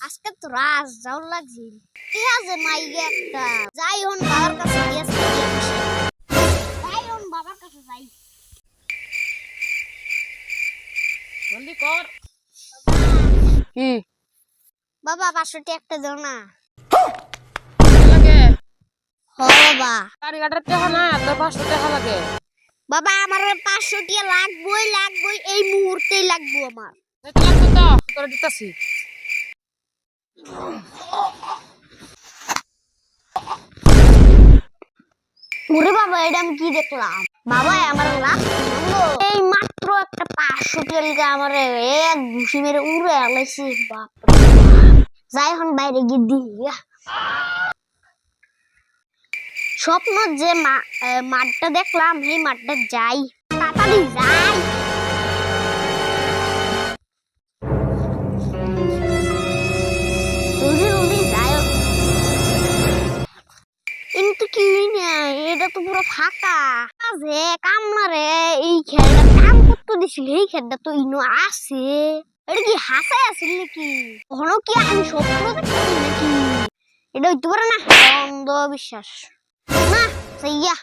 আজকে তো রাজ যাওয়ার লাগছে কি আছে মাইকে একটা যাই হন বাবার কাছে গিয়েছে যাই হন বাবার কাছে যাই জলদি কর কি বাবা 500 টাকা একটা দাও না লাগে হ বাবা গাড়ি গাড়ির টাকা না তোর 500 টাকা লাগে বাবা আমার 500 টাকা লাগবই এই মুহূর্তেই লাগবে আমার এটা লাগবে তো তোর দিতাছি ওরে বাবা এটা আমি কি দেখলাম বাবা আমার লাভ এই মাত্র একটা 500 টাকা আমার এক ঘুষি মেরে উড়ে আলাইছি বাপ যাই এখন বাইরে গিয়ে দিই স্বপ্ন যে মাঠটা দেখলাম এই মাঠটা যাই তাড়াতাড়ি যাই কিন্তু কি না এটা তো পুরো ফাঁকা যে কামনারে এই খেলটা কাম করতে দিছিল এই খেলটা তো ইনো আছে এটা কি হাসাই আছিল নাকি কখনো কি আমি স্বপ্ন দেখছি নাকি এটা হইতে পারে না অন্ধবিশ্বাস না সাইয়া